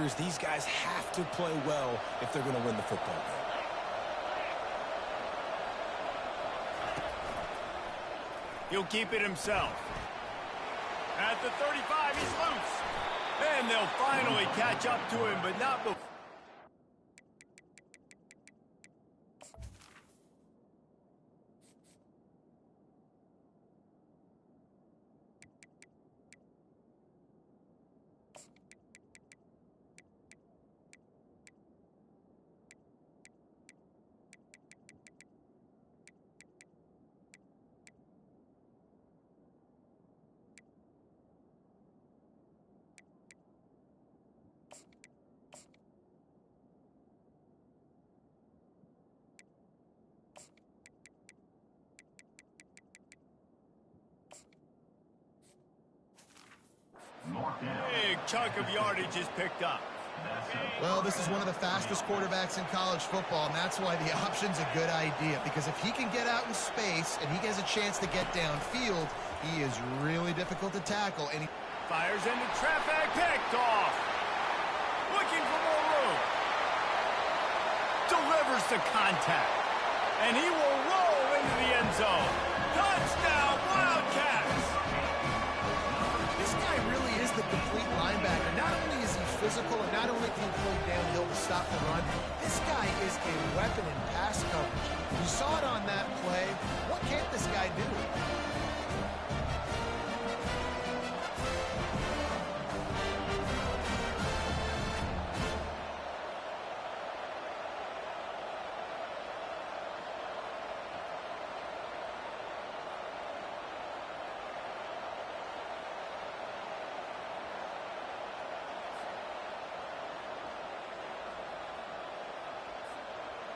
years, these guys have to play well if they're going to win the football game. He'll keep it himself. At the 35, he's loose. And they'll finally catch up to him, but not before. Big chunk of yardage is picked up. Well, this is one of the fastest quarterbacks in college football, and that's why the option's a good idea. Because if he can get out in space and he has a chance to get downfield, he is really difficult to tackle. And he Fires into traffic, picked off. Looking for more room. Delivers the contact. And he will roll into the end zone. Touchdown, Wildcats! This guy really is the complete linebacker. Not only is he physical and not only can he play downhill to stop the run, this guy is a weapon in pass coverage. You saw it on that play. What can't this guy do?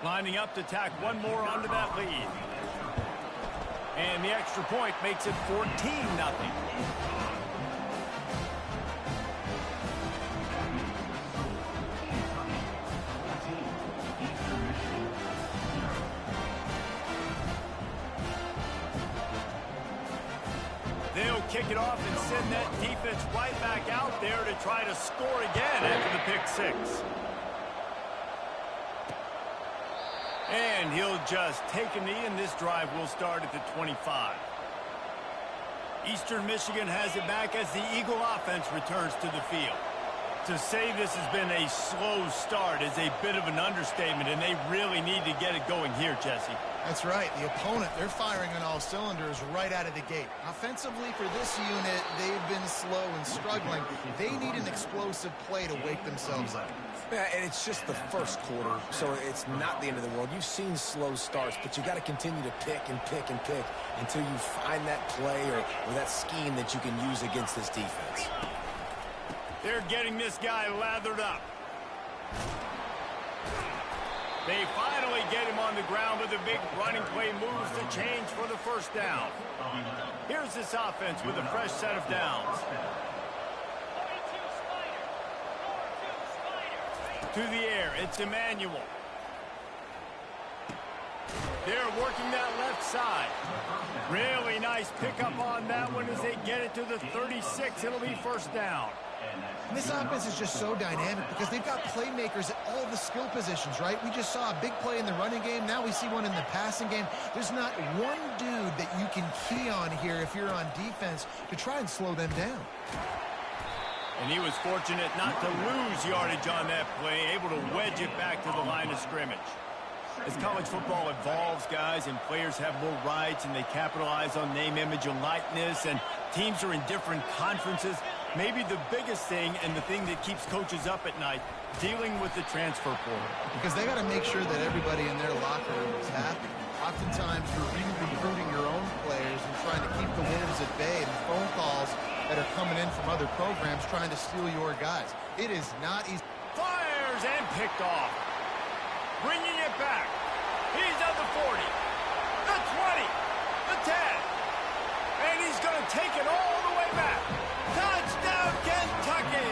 Lining up to tack one more onto that lead. And the extra point makes it 14-0. They'll kick it off and send that defense right back out there to try to score again after the pick six. And he'll just take a knee, and this drive will start at the 25. Eastern Michigan has it back as the Eagle offense returns to the field. To say this has been a slow start is a bit of an understatement, and they really need to get it going here, Jesse. That's right. The opponent, they're firing on all cylinders right out of the gate. Offensively, for this unit, they've been slow and struggling. They need an explosive play to wake themselves up. Yeah, and it's just the first quarter, so it's not the end of the world. You've seen slow starts, but you got to continue to pick and pick and pick until you find that play or that scheme that you can use against this defense. They're getting this guy lathered up. They finally get him on the ground, but the big running play moves the chains for the first down. Here's this offense with a fresh set of downs. To the air, it's Emmanuel. They're working that left side. Really nice pickup on that one as they get it to the 36. It'll be first down. And this offense is just so dynamic because they've got playmakers at all the skill positions, right? We just saw a big play in the running game. Now we see one in the passing game. There's not one dude that you can key on here if you're on defense to try and slow them down. And he was fortunate not to lose yardage on that play, able to wedge it back to the line of scrimmage. As college football evolves, guys, and players have more rights and they capitalize on name, image, and likeness, and teams are in different conferences, maybe the biggest thing and the thing that keeps coaches up at night, dealing with the transfer portal. Because they got to make sure that everybody in their locker room is happy. Oftentimes, you're recruiting your own players and trying to keep the wolves at bay, and phone calls that are coming in from other programs trying to steal your guys. It is not easy. Fires and picked off. Bringing it back. He's at the 40, the 20, the 10. And he's going to take it all the way back. Touchdown, Kentucky!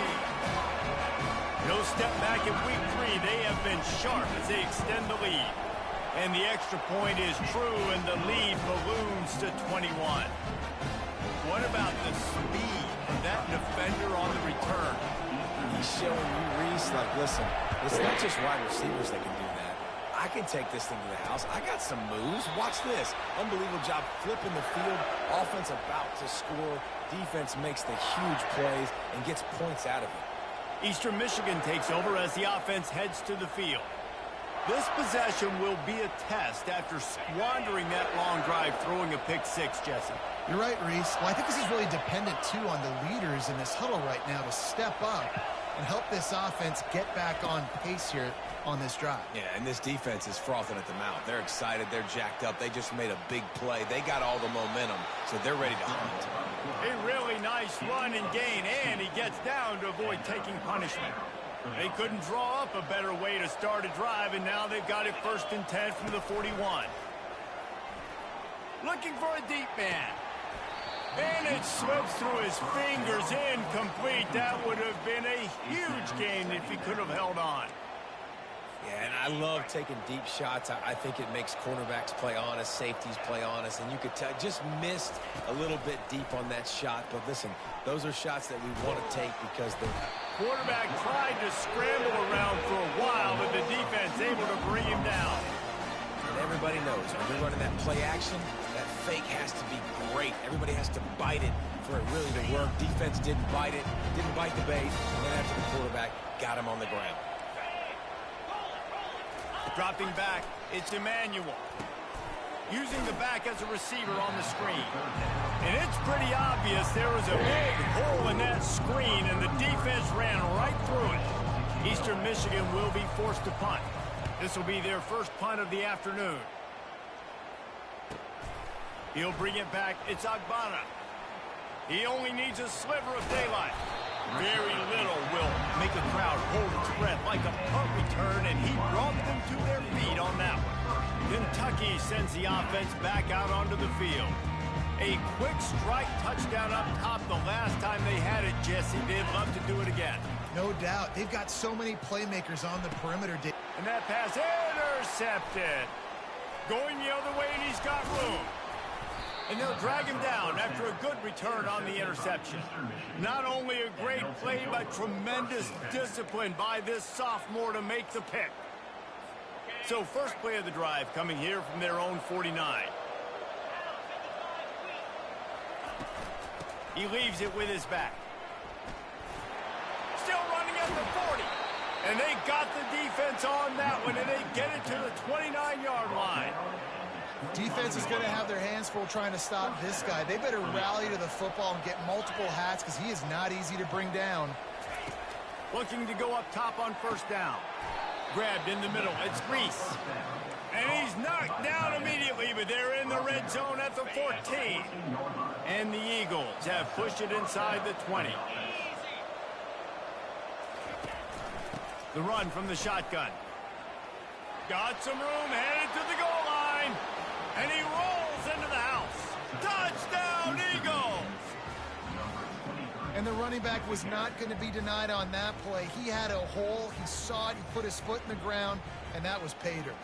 No step back in week 3. They have been sharp as they extend the lead. And the extra point is true, and the lead balloons to 21. What about the speed of that defender on the return? He's showing you, Reese, It's like, listen, it's not just wide receivers that can do that. I can take this thing to the house. I got some moves. Watch this. Unbelievable job flipping the field. Offense about to score. Defense makes the huge plays and gets points out of it. Eastern Michigan takes over as the offense heads to the field. This possession will be a test after squandering that long drive, throwing a pick six, Jesse. You're right, Reese. Well, I think this is really dependent, too, on the leaders in this huddle right now to step up and help this offense get back on pace here on this drive. Yeah, and this defense is frothing at the mouth. They're excited. They're jacked up. They just made a big play. They got all the momentum, so they're ready to hunt. A really nice run and gain, and he gets down to avoid taking punishment. They couldn't draw up a better way to start a drive, and now they've got it 1st and 10 from the 41. Looking for a deep man. And it slips through his fingers, incomplete. That would have been a huge gain if he could have held on. Yeah, and I love taking deep shots. I think it makes cornerbacks play honest, safeties play honest, and you could tell just missed a little bit deep on that shot. But listen, those are shots that we want to take because the quarterback tried to scramble around for a while, but the defense able to bring him down. And everybody knows when you're running that play action, that fake has to be great. Everybody has to bite it for it really to work. Defense didn't bite it, didn't bite the bait, and then after the quarterback got him on the ground. Dropping back, it's Emmanuel. Using the back as a receiver on the screen. And it's pretty obvious there was a big hole in that screen, and the defense ran right through it. Eastern Michigan will be forced to punt. This will be their first punt of the afternoon. He'll bring it back. It's Agbana. He only needs a sliver of daylight. Very little will make a crowd hold its breath like a punt return, and he brought them to their feet on that one. Kentucky sends the offense back out onto the field. A quick strike touchdown up top the last time they had it, Jesse. They'd love to do it again. No doubt. They've got so many playmakers on the perimeter. And that pass intercepted. Going the other way, and he's got room. And they'll drag him down after a good return on the interception. Not only a great play, but tremendous discipline by this sophomore to make the pick. So first play of the drive coming here from their own 49. He leaves it with his back. Still running at the 40. And they got the defense on that one, and they get it to the 29-yard line. Defense is going to have their hands full trying to stop this guy. They better rally to the football and get multiple hats because he is not easy to bring down. Looking to go up top on first down. Grabbed in the middle. It's Reese. And he's knocked down immediately, but they're in the red zone at the 14. And the Eagles have pushed it inside the 20. The run from the shotgun. Got some room, headed to the goal line. And he rolls into the house. Touchdown, Eagles! And the running back was not going to be denied on that play. He had a hole. He saw it. He put his foot in the ground, and that was pay dirt.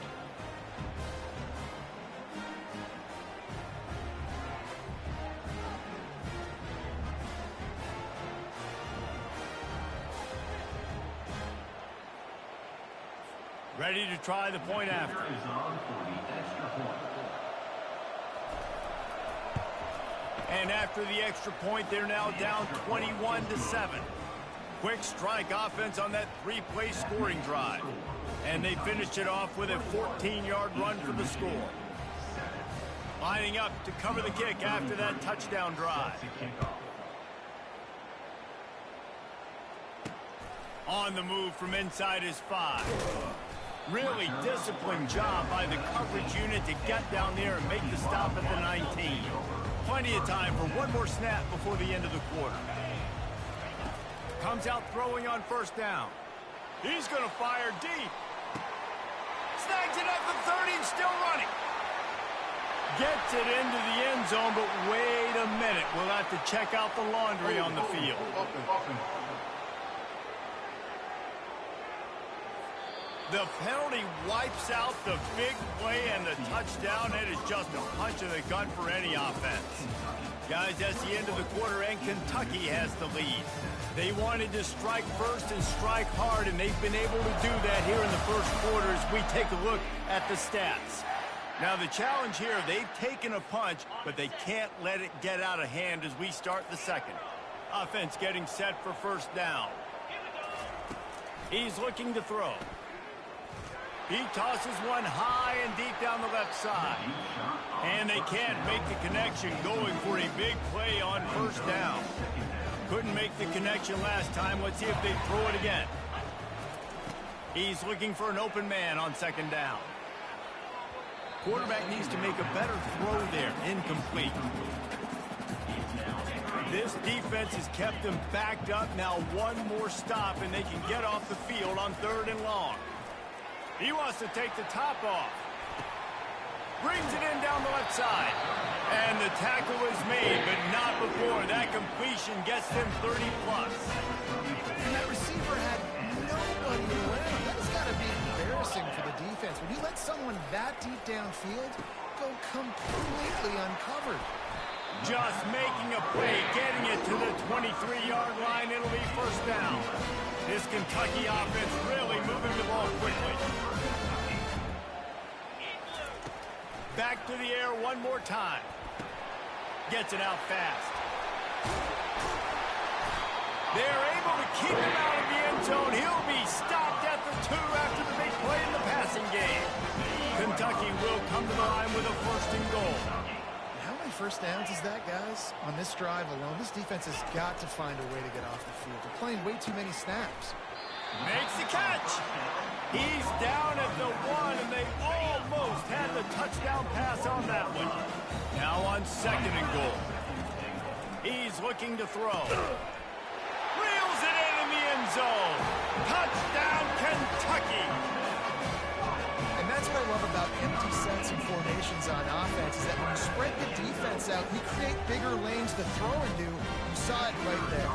Ready to try the point after. And after the extra point, they're now down 21-7. Quick strike offense on that three-play scoring drive. And they finished it off with a 14-yard run for the score. Lining up to cover the kick after that touchdown drive. On the move from inside his 5. Really disciplined job by the coverage unit to get down there and make the stop at the 19. Plenty of time for one more snap before the end of the quarter. Comes out throwing on first down. He's going to fire deep. Snags it at the 30 and still running. Gets it into the end zone, but wait a minute. We'll have to check out the laundry on the field. The penalty wipes out the big play and the touchdown. It is just a punch in the gut for any offense. Guys, that's the end of the quarter, and Kentucky has the lead. They wanted to strike first and strike hard, and they've been able to do that here in the first quarter as we take a look at the stats. Now, the challenge here, they've taken a punch, but they can't let it get out of hand as we start the second. Offense getting set for first down. He's looking to throw. He tosses one high and deep down the left side. And they can't make the connection, going for a big play on first down. Couldn't make the connection last time. Let's see if they throw it again. He's looking for an open man on second down. Quarterback needs to make a better throw there. Incomplete. This defense has kept them backed up. Now one more stop, and they can get off the field on 3rd and long. He wants to take the top off. Brings it in down the left side. And the tackle is made, but not before. That completion gets them 30+. And that receiver had nobody around. That's got to be embarrassing for the defense. When you let someone that deep downfield go completely uncovered. Just making a play, getting it to the 23-yard line. It'll be first down. This Kentucky offense really moving the ball quickly. Back to the air one more time. Gets it out fast. They're able to keep him out of the end zone. He'll be stopped at the 2 after the big play in the passing game. Kentucky will come to the line with a 1st and goal. How many first downs is that, guys? On this drive alone, this defense has got to find a way to get off the field. They're playing way too many snaps. Makes the catch. He's down at the 1, and they almost had the touchdown pass on that one. Now on 2nd and goal. He's looking to throw. Reels it in the end zone. Touchdown, Kentucky. And that's what I love about empty sets and formations on offense, is that when you spread the defense out, you create bigger lanes to throw into. You saw it right there.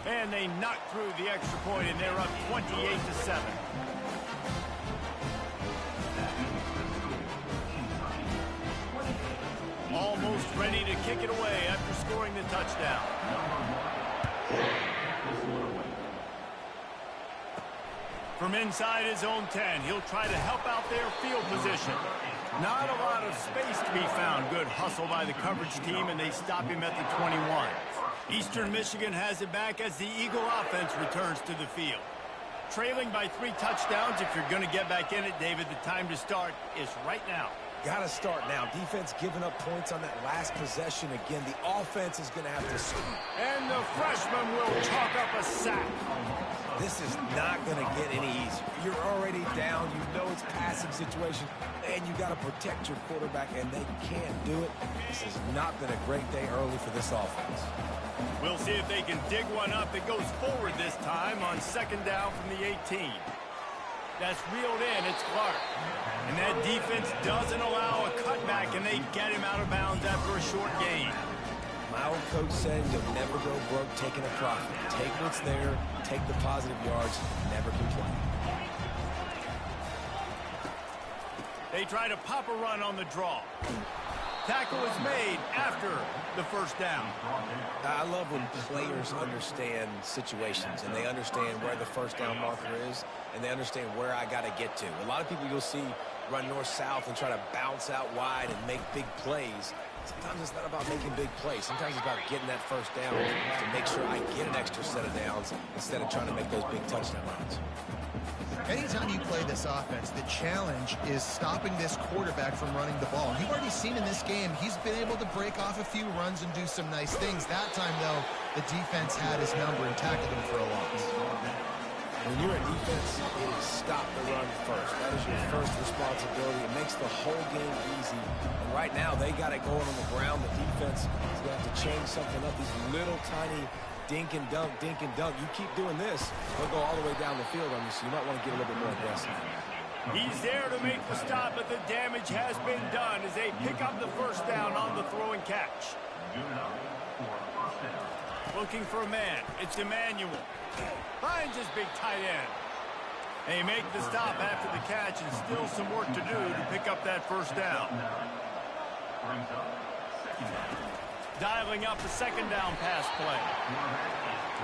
And they knock through the extra point, and they're up 28-7. Almost ready to kick it away after scoring the touchdown. From inside his own 10, he'll try to help out their field position. Not a lot of space to be found. Good hustle by the coverage team, and they stop him at the 21. Eastern Michigan has it back as the Eagle offense returns to the field. Trailing by 3 touchdowns. If you're going to get back in it, David, the time to start is right now. Got to start now. Defense giving up points on that last possession. Again, the offense is going to have to score. And the freshman will chalk up a sack. This is not going to get any easier. You're already down. You know it's passing situation. And you got to protect your quarterback, and they can't do it. This has not been a great day early for this offense. We'll see if they can dig one up. It goes forward this time on 2nd down from the 18. That's reeled in. It's Clark. And that defense doesn't allow a cutback, and they get him out of bounds after a short gain. My old coach said you'll never go broke taking a profit. Take what's there, take the positive yards, never complain. They try to pop a run on the draw. Tackle is made after the first down. I love when players understand situations and they understand where the first down marker is and they understand where I got to get to. A lot of people you'll see run north-south and try to bounce out wide and make big plays. Sometimes it's not about making big plays. Sometimes it's about getting that first down to make sure I get an extra set of downs instead of trying to make those big touchdown runs. Anytime you play this offense, the challenge is stopping this quarterback from running the ball. And you've already seen in this game, he's been able to break off a few runs and do some nice things. That time, though, the defense had his number and tackled him for a loss. When you're a defense, it is stop the run first. That is your first responsibility. It makes the whole game easy. And right now, they got it going on the ground. The defense is going to have to change something up. These little tiny dink and dunk, dink and dunk. You keep doing this, they'll go all the way down the field on you, so you might want to get a little bit more aggressive. He's there to make the stop, but the damage has been done as they pick up the first down on the throw and catch. Looking for a man. It's Emmanuel. Finds his big tight end. They make the stop after the catch and still some work to do to pick up that first down. Dialing up a second down pass play.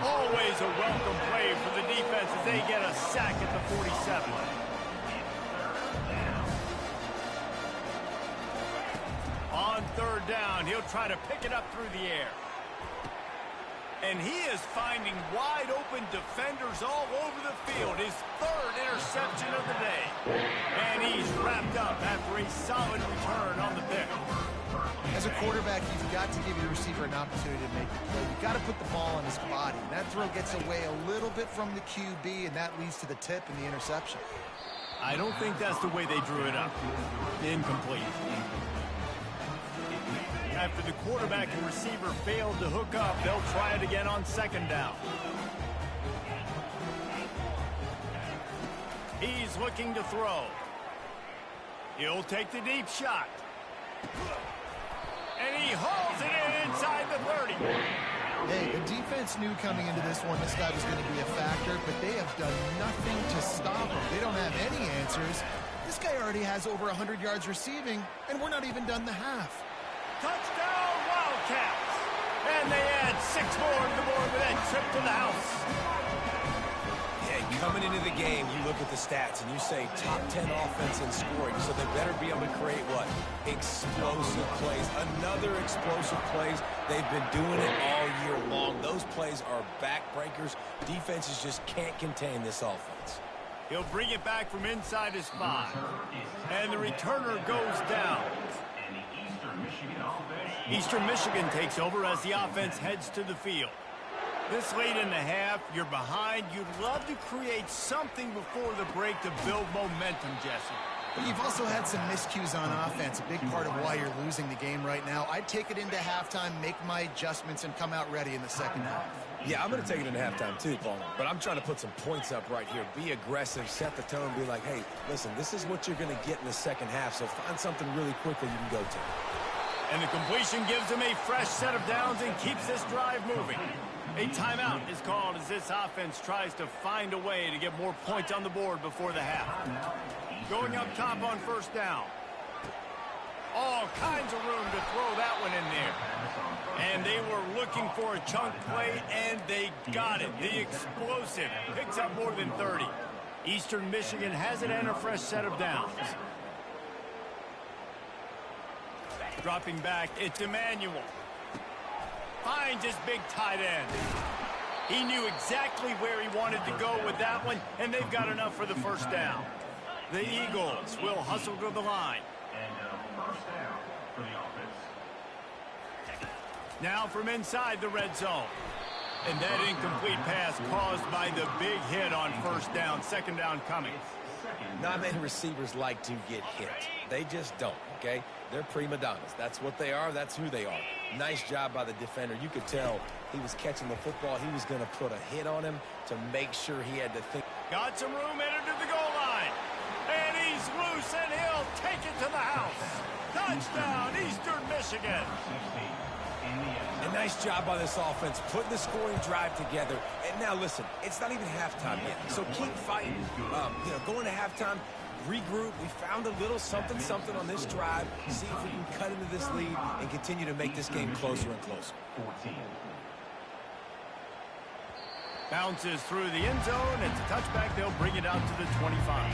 Always a welcome play for the defense as they get a sack at the 47. On third down, he'll try to pick it up through the air. And he is finding wide open defenders all over the field. His third interception of the day. And he's wrapped up after a solid return on the pick. As a quarterback, you've got to give your receiver an opportunity to make the play. You've got to put the ball on his body. And that throw gets away a little bit from the QB, and that leads to the tip and the interception. I don't think that's the way they drew it up. Incomplete. After the quarterback and receiver failed to hook up, they'll try it again on second down. He's looking to throw. He'll take the deep shot. And he hauls it in inside the 30. Hey, the defense knew coming into this one this guy was going to be a factor, but they have done nothing to stop him. They don't have any answers. This guy already has over 100 yards receiving, and we're not even done the half. Touchdown, Wildcats! And they add 6 more to the board with that trip to the house. Yeah, coming into the game, you look at the stats and you say top 10 offense in scoring, so they better be able to create what? Explosive plays. Another explosive plays. They've been doing it all year long. Those plays are backbreakers. Defenses just can't contain this offense. He'll bring it back from inside his 5. And the returner goes down. Eastern Michigan takes over as the offense heads to the field. This late in the half, you're behind. You'd love to create something before the break to build momentum, Jesse. But you've also had some miscues on offense, a big part of why you're losing the game right now. I'd take it into halftime, make my adjustments, and come out ready in the second half. Yeah, I'm going to take it into halftime too, Paul. But I'm trying to put some points up right here. Be aggressive, set the tone, be like, hey, listen, this is what you're going to get in the second half, so find something really quickly you can go to. And the completion gives him a fresh set of downs and keeps this drive moving. A timeout is called as this offense tries to find a way to get more points on the board before the half. Going up top on first down. All kinds of room to throw that one in there. And they were looking for a chunk play, and they got it. The explosive picks up more than 30. Eastern Michigan has it and a fresh set of downs. Dropping back, it's Emmanuel. Finds his big tight end. He knew exactly where he wanted to go with that one, and they've got enough for the first down. The Eagles will hustle to the line. First down for the offense. Now from inside the red zone. And that incomplete pass caused by the big hit on first down. Second down coming. Not many receivers like to get hit. They just don't, okay? They're prima donnas. That's what they are. That's who they are. Nice job by the defender. You could tell he was catching the football. He was going to put a hit on him to make sure he had to think. Got some room, entered to the goal line. And he's loose, and he'll take it to the house. Touchdown, Eastern Michigan. A nice job by this offense, putting the scoring drive together. And now, listen, it's not even halftime yet. So keep fighting. Going to halftime, regroup. We found a little something on this drive. See if we can cut into this lead and continue to make this game closer and closer. Bounces through the end zone. It's a touchback. They'll bring it out to the 25.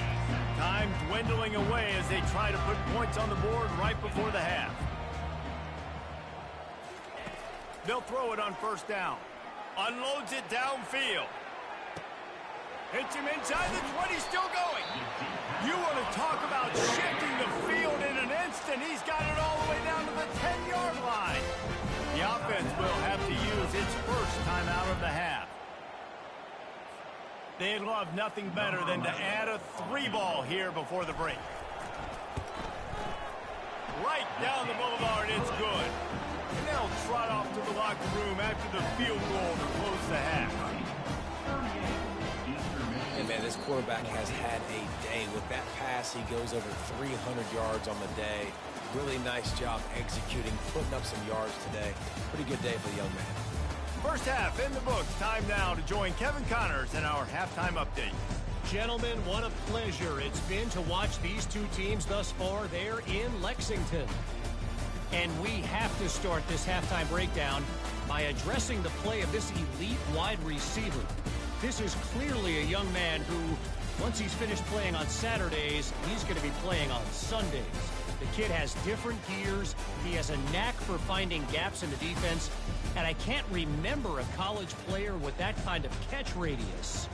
Time dwindling away as they try to put points on the board right before the half. They'll throw it on first down. Unloads it downfield. Hits him inside the 20, still going. You want to talk about shifting the field in an instant. He's got it all the way down to the 10-yard line. The offense will have to use its first time out of the half. They'd love nothing better than to add a 3-ball here before the break. Right down the boulevard, it's good. And they'll trot off to the locker room after the field goal to close the half. And man, this quarterback has had a day. With that pass, he goes over 300 yards on the day. Really nice job executing, putting up some yards today. Pretty good day for the young man. First half in the books. Time now to join Kevin Connors in our halftime update. gentlemen, what a pleasure it's been to watch these two teams thus far there in Lexington. And we have to start this halftime breakdown by addressing the play of this elite wide receiver. This is clearly a young man who, once he's finished playing on Saturdays, he's going to be playing on Sundays. The kid has different gears. He has a knack for finding gaps in the defense. And I can't remember a college player with that kind of catch radius.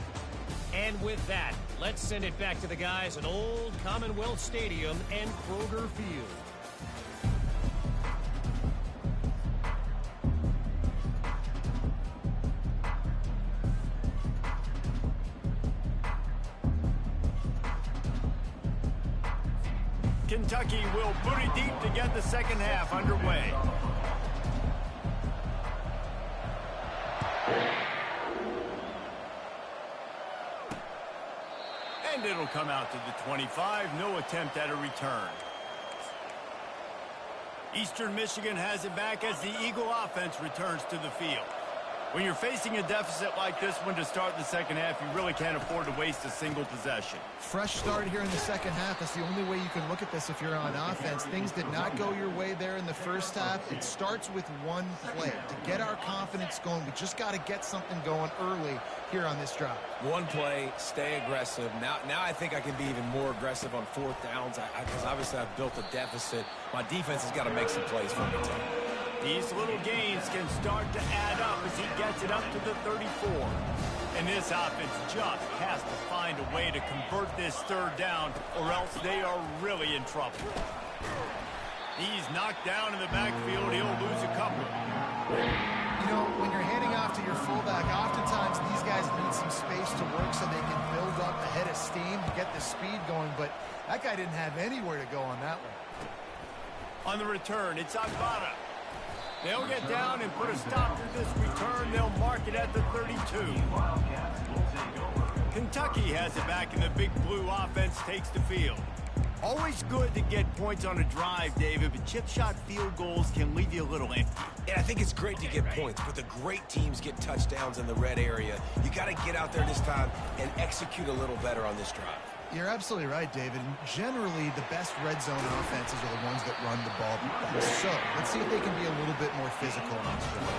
And with that, let's send it back to the guys at Old Commonwealth Stadium and Kroger Field. Kentucky will boot it deep to get the second half underway. And it'll come out to the 25. No attempt at a return. Eastern Michigan has it back as the Eagle offense returns to the field. When you're facing a deficit like this one to start the second half, you really can't afford to waste a single possession. Fresh start here in the second half. That's the only way you can look at this if you're on offense. Things did not go your way there in the first half. It starts with one play. To get our confidence going, we just got to get something going early here on this drive. One play, stay aggressive. Now I think I can be even more aggressive on fourth downs because obviously I've built a deficit. My defense has got to make some plays for me, too. These little gains can start to add up as he gets it up to the 34. And this offense just has to find a way to convert this third down or else they are really in trouble. He's knocked down in the backfield. He'll lose a couple. You know, when you're handing off to your fullback, oftentimes these guys need some space to work so they can build up a head of steam to get the speed going, but that guy didn't have anywhere to go on that one. On the return, it's Agbada. They'll get down and put a stop to this return. They'll mark it at the 32. Kentucky has it back, and the Big Blue offense takes the field. Always good to get points on a drive, David, but chip shot field goals can leave you a little empty. And I think it's great to get points, but the great teams get touchdowns in the red area. You got to get out there this time and execute a little better on this drive. You're absolutely right, David. Generally, the best red zone offenses are the ones that run the ball best. So, let's see if they can be a little bit more physical on this drive.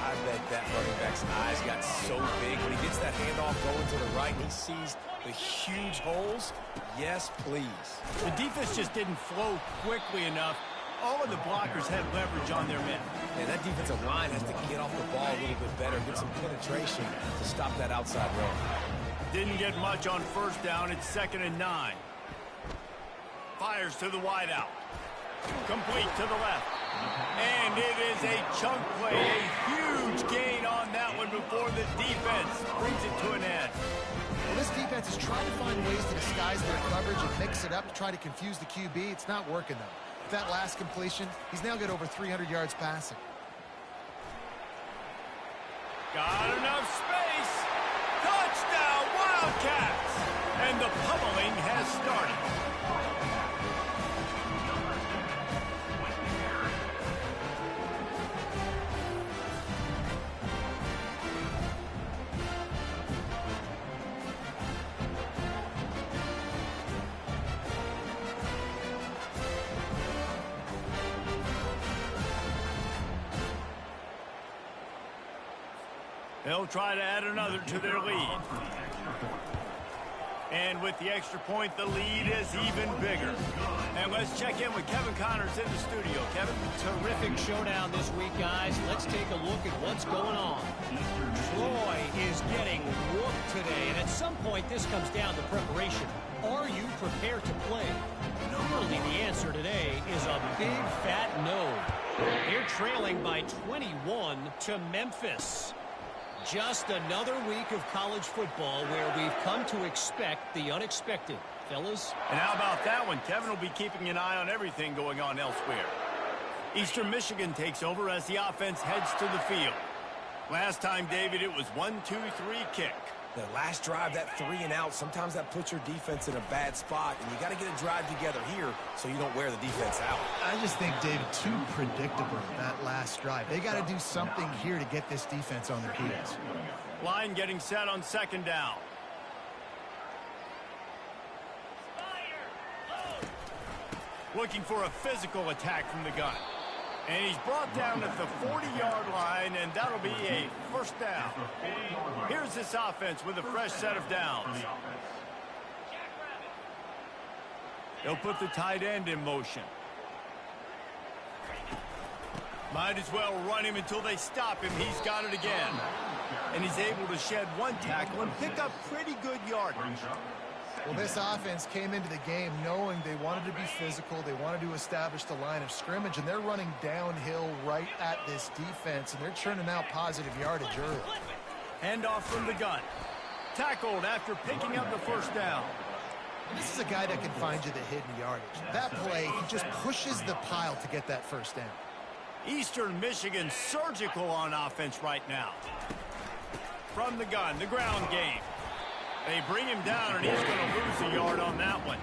I bet that running back's eyes got so big when he gets that handoff going to the right and he sees the huge holes. Yes, please. The defense just didn't flow quickly enough. All of the blockers had leverage on their men. And that defensive line has to get off the ball a little bit better, get some penetration to stop that outside run. Didn't get much on first down. It's 2nd and 9. Fires to the wideout. Complete to the left. And it is a chunk play. A huge gain on that one before the defense brings it to an end. Well, this defense is trying to find ways to disguise their coverage and mix it up to try to confuse the QB. It's not working, though. With that last completion, he's now got over 300 yards passing. Got enough space. Touchdown, Wildcats! And the pummeling has started. They'll try to add another to their lead. And with the extra point, the lead is even bigger. And let's check in with Kevin Connors in the studio. Kevin? Terrific showdown this week, guys. Let's take a look at what's going on. Troy is getting whooped today, and at some point this comes down to preparation. Are you prepared to play? Clearly the answer today is a big fat no. They're trailing by 21 to Memphis. Just another week of college football where we've come to expect the unexpected. Fellas? And how about that one? Kevin will be keeping an eye on everything going on elsewhere. Eastern Michigan takes over as the offense heads to the field. Last time, David, it was 1-2-3 kick. The last drive, that 3 and out, sometimes that puts your defense in a bad spot, and you got to get a drive together here so you don't wear the defense out. I just think, David, too predictable, that last drive. They got to do something here to get this defense on their heels. Line getting set on 2nd down. Looking for a physical attack from the gun. And he's brought down at the 40-yard line, and that'll be a first down. Here's this offense with a fresh set of downs. They'll put the tight end in motion. Might as well run him until they stop him. He's got it again. And he's able to shed one tackle and pick up pretty good yardage. Well, this offense came into the game knowing they wanted to be physical. They wanted to establish the line of scrimmage, and they're running downhill right at this defense, and they're churning out positive yardage early. Handoff from the gun. Tackled after picking up the first down. This is a guy that can find you the hidden yardage. That play, he just pushes the pile to get that first down. Eastern Michigan surgical on offense right now. From the gun, the ground game. They bring him down, and he's going to lose a yard on that one.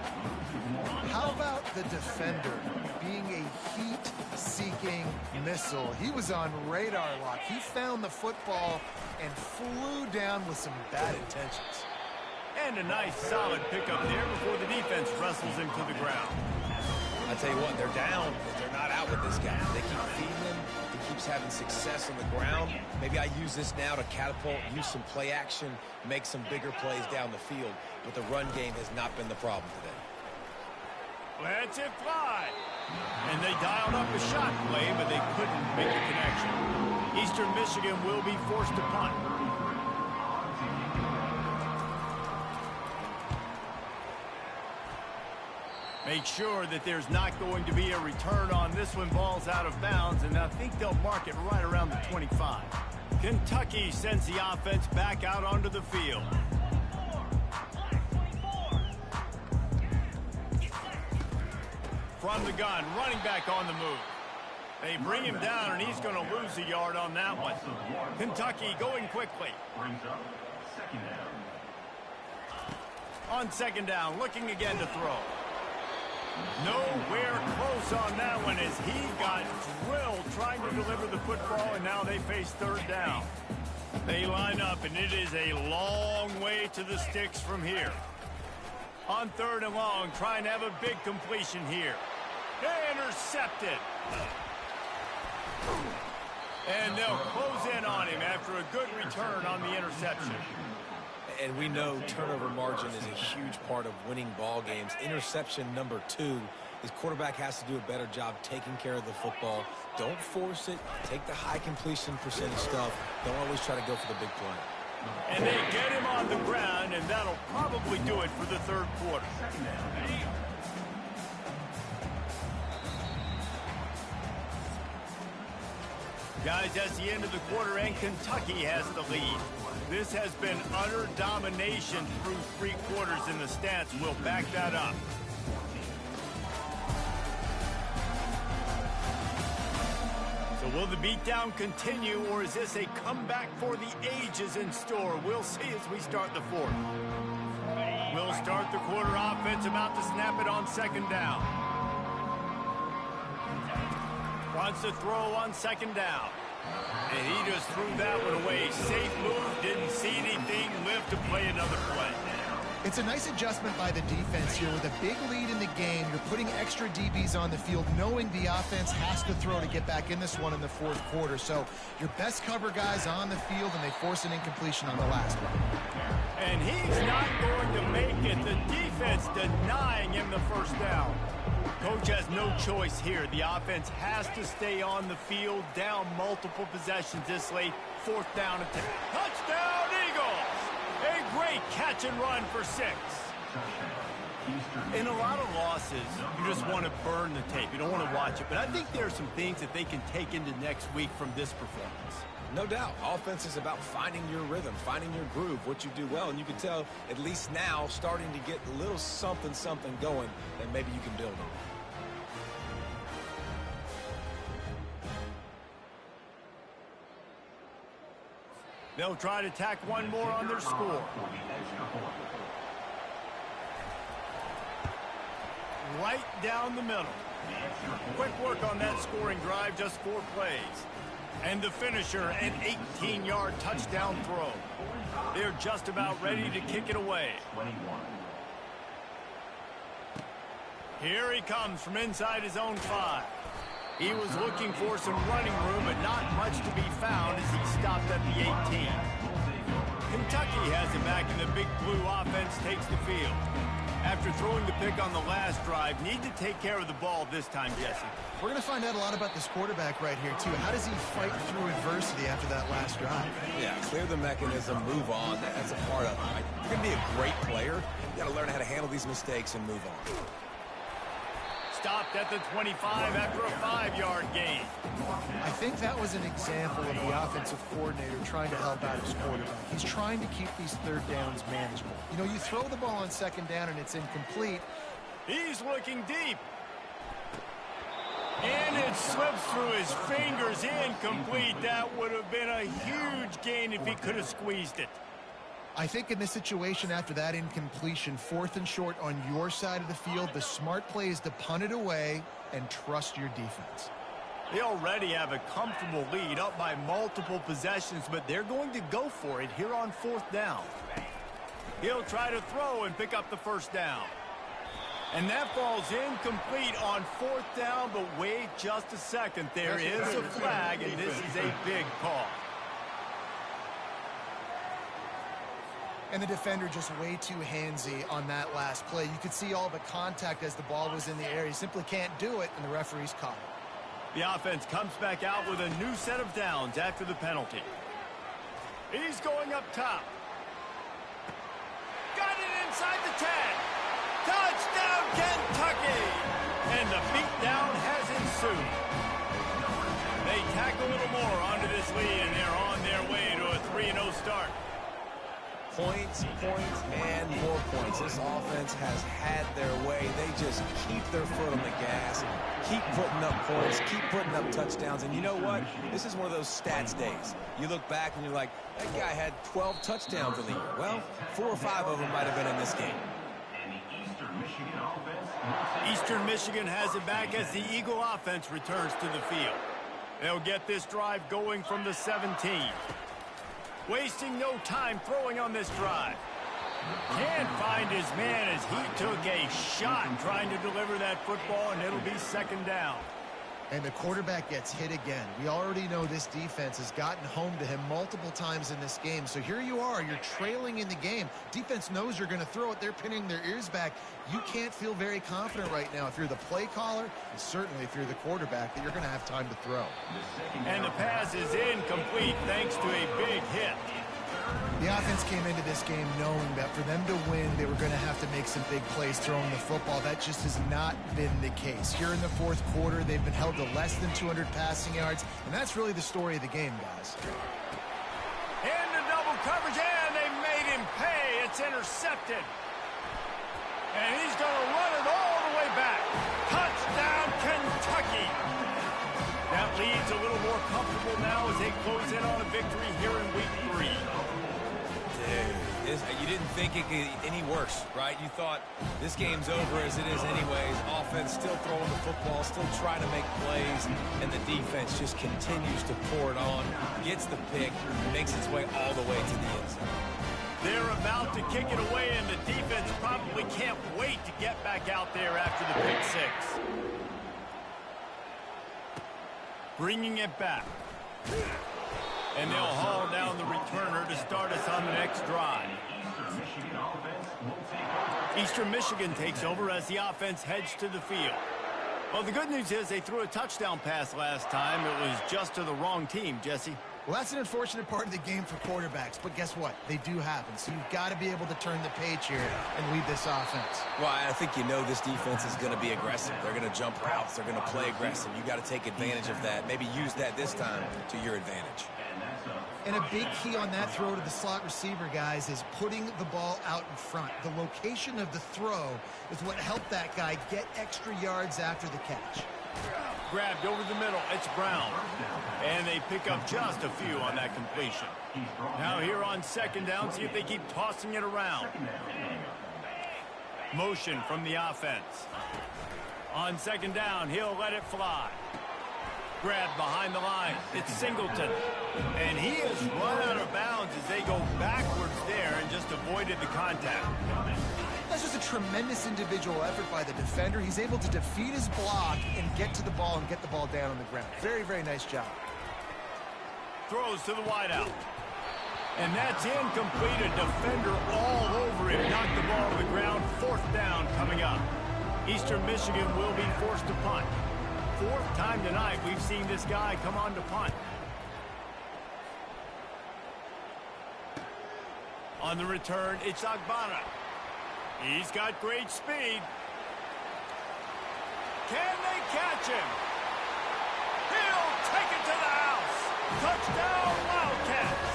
How about the defender being a heat-seeking missile? He was on radar lock. He found the football and flew down with some bad intentions. And a nice solid pickup there before the defense wrestles him to the ground. I tell you what, they're down, but they're not out with this guy. They keep feeding him. He keeps having success on the ground. Maybe I use this now to catapult, use some play action, make some bigger plays down the field. But the run game has not been the problem today. Let's it fly. And they dialed up a shot play, but they couldn't make the connection. Eastern Michigan will be forced to punt. Make sure that there's not going to be a return on this one. Ball's out of bounds, and I think they'll mark it right around the 25. Kentucky sends the offense back out onto the field. From the gun, running back on the move. They bring him down, and he's going to lose a yard on that one. Kentucky going quickly. On second down, looking again to throw. Nowhere close on that one as he got drilled trying to deliver the football, and now they face third down. They line up, and it is a long way to the sticks from here. On third and long, trying to have a big completion here. Intercepted. And they'll close in on him after a good return on the interception. And we know turnover margin is a huge part of winning ball games. Interception number 2. His quarterback has to do a better job taking care of the football. Don't force it. Take the high completion percentage stuff. Don't always try to go for the big play. And they get him on the ground, and that'll probably do it for the third quarter. Guys, that's the end of the quarter, and Kentucky has the lead. This has been utter domination through 3 quarters, and the stats will back that up. So will the beatdown continue, or is this a comeback for the ages in store? We'll see as we start the fourth. We'll start the quarter offense, about to snap it on second down. Wants to throw on second down. And he just threw that one away. Safe move, didn't see anything, lived to play another play. It's a nice adjustment by the defense here. With a big lead in the game, you're putting extra DBs on the field, knowing the offense has to throw to get back in this one in the fourth quarter. So your best cover guys on the field, and they force an incompletion on the last one. And he's not going to make it. The defense denying him the first down. Coach has no choice here. The offense has to stay on the field, down multiple possessions this late. Fourth down attempt. Touchdown, Eagles! A great catch and run for 6. In a lot of losses, you just want to burn the tape. You don't want to watch it. But I think there are some things that they can take into next week from this performance. No doubt. Offense is about finding your rhythm, finding your groove, what you do well. And you can tell, at least now, starting to get a little something going that maybe you can build on. They'll try to tack one more on their score. Right down the middle. Quick work on that scoring drive, just 4 plays. And the finisher, an 18-yard touchdown throw. They're just about ready to kick it away. Here he comes from inside his own 5. He was looking for some running room, but not much to be found as he stopped at the 18. Kentucky has it back, and the Big Blue offense takes the field. After throwing the pick on the last drive, need to take care of the ball this time, Jesse. We're going to find out a lot about this quarterback right here, too. How does he fight through adversity after that last drive? Yeah, clear the mechanism, move on. That's a part of it, right? You're going to be a great player. You got to learn how to handle these mistakes and move on. Stopped at the 25 after a 5-yard gain. I think that was an example of the offensive coordinator trying to help out his quarterback. He's trying to keep these third downs manageable. You know, you throw the ball on second down and it's incomplete. He's looking deep. And it slips through his fingers, incomplete. That would have been a huge gain if he could have squeezed it. I think in this situation, after that incompletion, 4th and short on your side of the field, the smart play is to punt it away and trust your defense. They already have a comfortable lead, up by multiple possessions, but they're going to go for it here on 4th down. He'll try to throw and pick up the first down. And that falls incomplete on 4th down, but wait just a second. There is a flag, and this is a big call. And the defender just way too handsy on that last play. You could see all the contact as the ball was in the air. He simply can't do it, and the referee's caught it. The offense comes back out with a new set of downs after the penalty. He's going up top. Got it inside the 10. Touchdown, Kentucky! And the beatdown has ensued. They tack a little more onto this lead, and they're on their way to a 3-0 start. Points, and more points. This offense has had their way. They just keep their foot on the gas, keep putting up points, keep putting up touchdowns. And you know what? This is one of those stats days. You look back and you're like, that guy had 12 touchdowns in the year. Well, 4 or 5 of them might have been in this game. Eastern Michigan has it back as the Eagle offense returns to the field. They'll get this drive going from the 17. Wasting no time throwing on this drive. Can't find his man as he took a shot trying to deliver that football, and it'll be 2nd down. And the quarterback gets hit again. We already know this defense has gotten home to him multiple times in this game. So here you are, you're trailing in the game. Defense knows you're going to throw it. They're pinning their ears back. You can't feel very confident right now if you're the play caller, and certainly if you're the quarterback, that you're going to have time to throw. And the pass is incomplete thanks to a big hit. The offense came into this game knowing that for them to win, they were going to have to make some big plays throwing the football. That just has not been the case. Here in the 4th quarter, they've been held to less than 200 passing yards, and that's really the story of the game, guys. Into double coverage, and they made him pay. It's intercepted. And he's going to run it all the way back. Touchdown, Kentucky. That lead's a little more comfortable now as they close in on a victory here in week 3. Dude, you didn't think it could get any worse, right? You thought this game's over as it is anyways. Offense still throwing the football, still trying to make plays, and the defense just continues to pour it on, gets the pick, makes its way all the way to the end zone. They're about to kick it away, and the defense probably can't wait to get back out there after the pick 6. Bringing it back. And they'll haul down the returner to start us on the next drive. Eastern Michigan takes over as the offense heads to the field. Well, the good news is they threw a touchdown pass last time. It was just to the wrong team, Jesse. Well, that's an unfortunate part of the game for quarterbacks, but guess what? They do happen, so you've got to be able to turn the page here and lead this offense. Well, I think you know this defense is going to be aggressive. They're going to jump routes. They're going to play aggressive. You got to take advantage of that. Maybe use that this time to your advantage. And a big key on that throw to the slot receiver, guys, is putting the ball out in front. The location of the throw is what helped that guy get extra yards after the catch. Grabbed over the middle. It's Brown. And they pick up just a few on that completion. Now here on 2nd down, see if they keep tossing it around. Motion from the offense. On 2nd down, he'll let it fly. Grabbed behind the line. It's Singleton. And he has run out of bounds as they go backwards there and just avoided the contact. That's just a tremendous individual effort by the defender. He's able to defeat his block and get to the ball and get the ball down on the ground. Very, very nice job. Throws to the wideout. And that's incomplete. A defender all over him. Knocked the ball to the ground. 4th down coming up. Eastern Michigan will be forced to punt. 4th time tonight we've seen this guy come on to punt. On the return, it's Agbana. He's got great speed. Can they catch him? He'll take it to the house. Touchdown, Wildcats.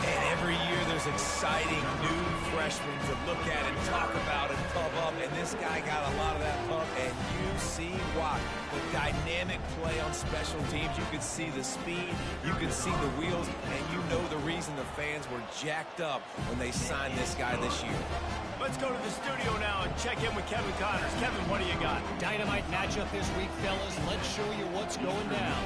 And every year there's exciting new freshmen to look at and talk about and pub up. And this guy got a lot of that pub, and you see why. The dynamic play on special teams. You could see the speed. You could see the wheels. And you know the reason the fans were jacked up when they signed this guy this year. Let's go to the studio now and check in with Kevin Connors. Kevin, what do you got? Dynamite matchup this week, fellas. Let's show you what's going down.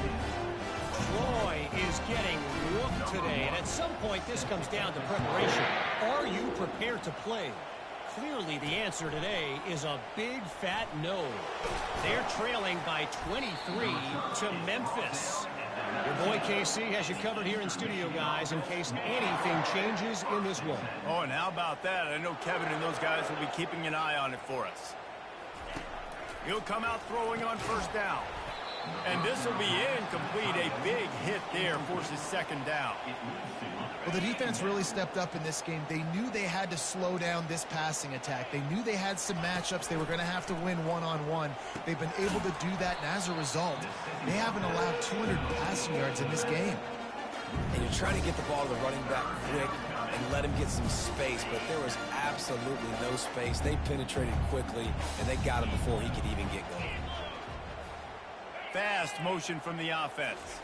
Troy is getting whooped today, and at some point this comes down to preparation. Are you prepared to play? Clearly the answer today is a big fat no. They're trailing by 23 to Memphis. Your boy KC has you covered here in studio, guys, in case anything changes in this one. Oh, and how about that? I know Kevin and those guys will be keeping an eye on it for us. He'll come out throwing on 1st down. And this will be incomplete. A big hit there forces 2nd down. Well, the defense really stepped up in this game. They knew they had to slow down this passing attack. They knew they had some matchups they were going to have to win one-on-one. They've been able to do that, and as a result, they haven't allowed 200 passing yards in this game. And you're trying to get the ball to the running back quick and let him get some space, but there was absolutely no space. They penetrated quickly, and they got him before he could even get going. Fast motion from the offense.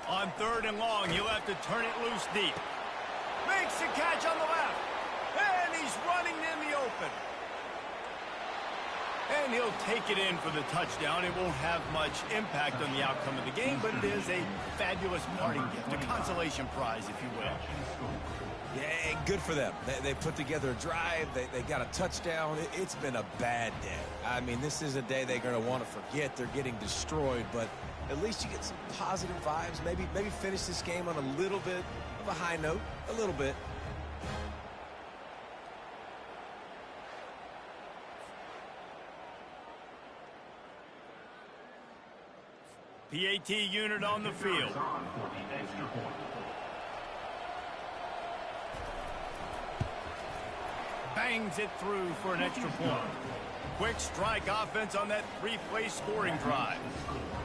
On 3rd and long, he'll have to turn it loose deep. Makes the catch on the left. And he's running in the open. And he'll take it in for the touchdown. It won't have much impact on the outcome of the game, but it is a fabulous parting gift, a consolation prize, if you will. Yeah, and good for them. They put together a drive. They got a touchdown. It's been a bad day. I mean, this is a day they're going to want to forget. They're getting destroyed, but at least you get some positive vibes. Maybe finish this game on a little bit of a high note, a little bit. PAT unit on the field. Bangs it through for an extra point. Quick strike offense on that 3-play scoring drive.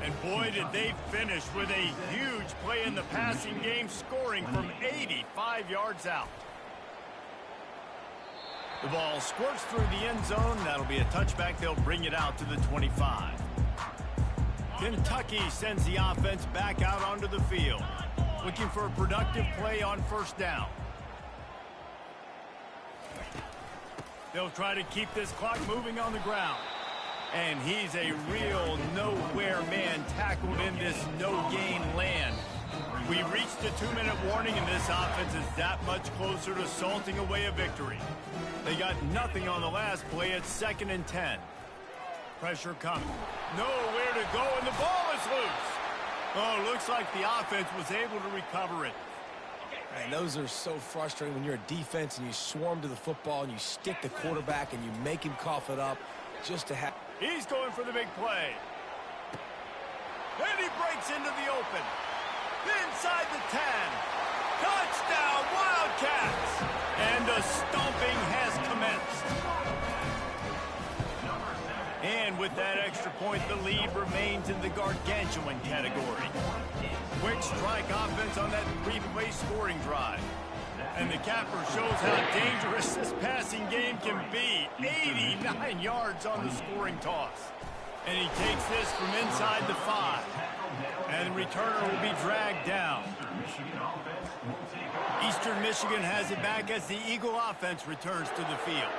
And boy, did they finish with a huge play in the passing game, scoring from 85 yards out. The ball squirts through the end zone. That'll be a touchback. They'll bring it out to the 25. Kentucky sends the offense back out onto the field, looking for a productive play on 1st down. They'll try to keep this clock moving on the ground. And he's a real nowhere man tackled in this no-gain land. We reached the 2-minute warning, and this offense is that much closer to salting away a victory. They got nothing on the last play. It's 2nd and 10. Pressure coming. Nowhere to go, and the ball is loose. Oh, looks like the offense was able to recover it. And those are so frustrating when you're a defense and you swarm to the football and you stick the quarterback and you make him cough it up just to have. He's going for the big play. And he breaks into the open. Inside the 10. Touchdown, Wildcats! And the stomping has commenced. And with that extra point, the lead remains in the gargantuan category. Quick strike offense on that 3-play scoring drive. And the capper shows how dangerous this passing game can be. 89 yards on the scoring toss. And he takes this from inside the 5. And the returner will be dragged down. Eastern Michigan has it back as the Eagle offense returns to the field.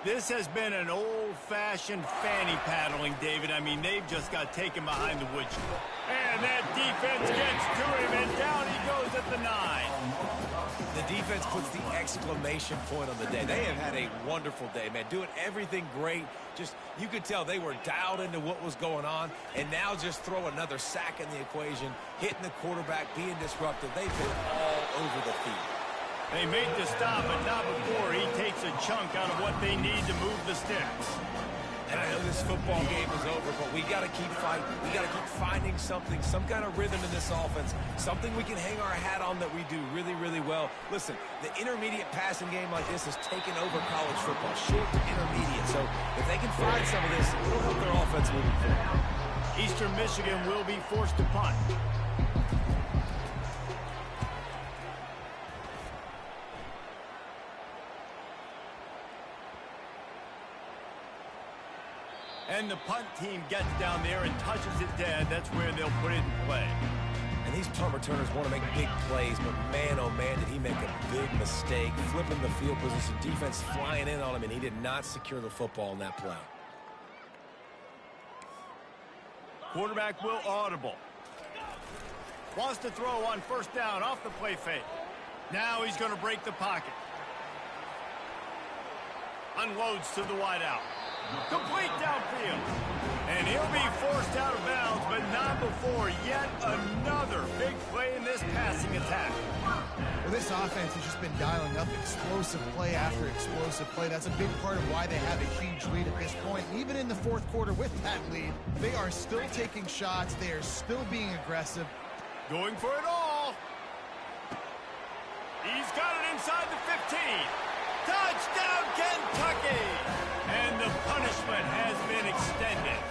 This has been an old-fashioned fanny paddling, David. I mean, they've just got taken behind the woodshed. And that defense gets to him, and down he goes at the 9. The defense puts the exclamation point on the day. They have had a wonderful day, man. Doing everything great. Just, you could tell they were dialed into what was going on. And now just throw another sack in the equation, hitting the quarterback, being disruptive. They've been all over the field. They made the stop, but not before he takes a chunk out of what they need to move the sticks. And I know this football game is over, but we got to keep fighting. We got to keep finding something, some kind of rhythm in this offense, something we can hang our hat on that we do really, really well. Listen, the intermediate passing game like this has taken over college football, short to intermediate. So if they can find some of this, it'll help their offense moving forward. Eastern Michigan will be forced to punt. And the punt team gets down there and touches it dead. That's where they'll put it in play. And these punt returners want to make big plays, but man, oh man, did he make a big mistake. Flipping the field position, defense flying in on him, and he did not secure the football in that play. Quarterback will audible. Wants to throw on first down off the play fake. Now he's going to break the pocket. Unloads to the wideout. Complete downfield. And he'll be forced out of bounds, but not before yet another big play in this passing attack. Well, this offense has just been dialing up explosive play after explosive play. That's a big part of why they have a huge lead at this point. Even in the fourth quarter with that lead, they are still taking shots. They are still being aggressive. Going for it all. He's got it inside the 15. Touchdown, Kentucky! And the punishment has been extended.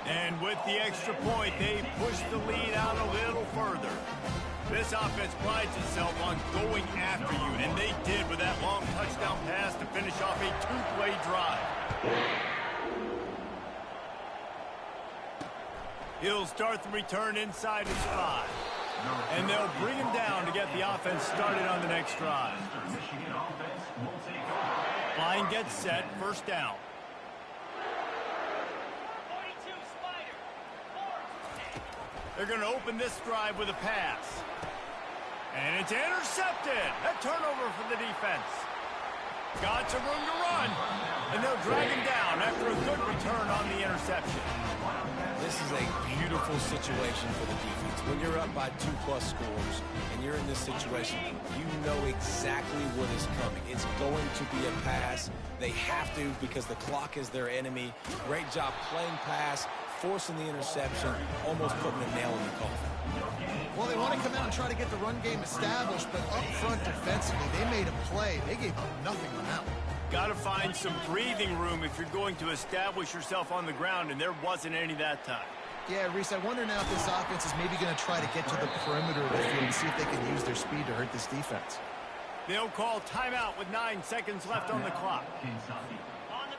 And with the extra point, they push the lead out a little further. This offense prides itself on going after you, and they did with that long touchdown pass to finish off a two-play drive. He'll start the return inside his 5. And they'll bring him down to get the offense started on the next drive. Line gets set, first down. They're going to open this drive with a pass. And it's intercepted. A turnover for the defense. Got some room to run. And they'll drag him down after a good return on the interception. This is a beautiful situation for the defense. When you're up by 2+ scores and you're in this situation, you know exactly what is coming. It's going to be a pass. They have to because the clock is their enemy. Great job playing pass, forcing the interception, almost putting the nail in the coffin. Well, they want to come out and try to get the run game established, but up front defensively, they made a play. They gave up nothing on that one. Got to find some breathing room if you're going to establish yourself on the ground, and there wasn't any that time. Yeah, Reese, I wonder now if this offense is maybe going to try to get to the perimeter of the field and see if they can use their speed to hurt this defense. They'll call timeout with 9 seconds left on the clock.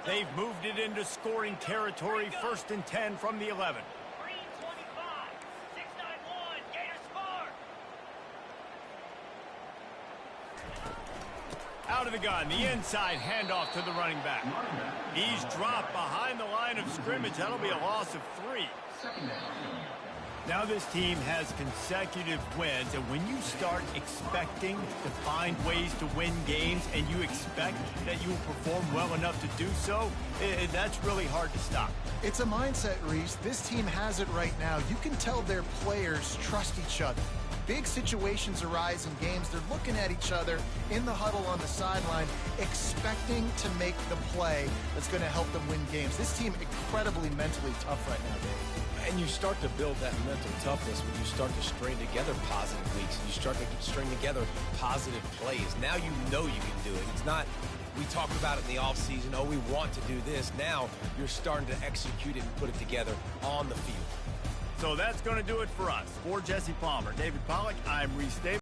They've moved it into scoring territory, 1st and 10 from the 11. Out of the gun, the inside handoff to the running back. He's dropped behind the line of scrimmage. That'll be a loss of 3. Now this team has consecutive wins, and when you start expecting to find ways to win games and you expect that you will perform well enough to do so, that's really hard to stop. It's a mindset, Reese. This team has it right now. You can tell their players trust each other. Big situations arise in games. They're looking at each other in the huddle on the sideline, expecting to make the play that's going to help them win games. This team incredibly mentally tough right now, Dave. And you start to build that mental toughness when you start to string together positive weeks. You start to string together positive plays. Now you know you can do it. It's not, we talked about it in the offseason, oh, we want to do this. Now you're starting to execute it and put it together on the field. So that's going to do it for us. For Jesse Palmer, David Pollack, I'm Reese Davis.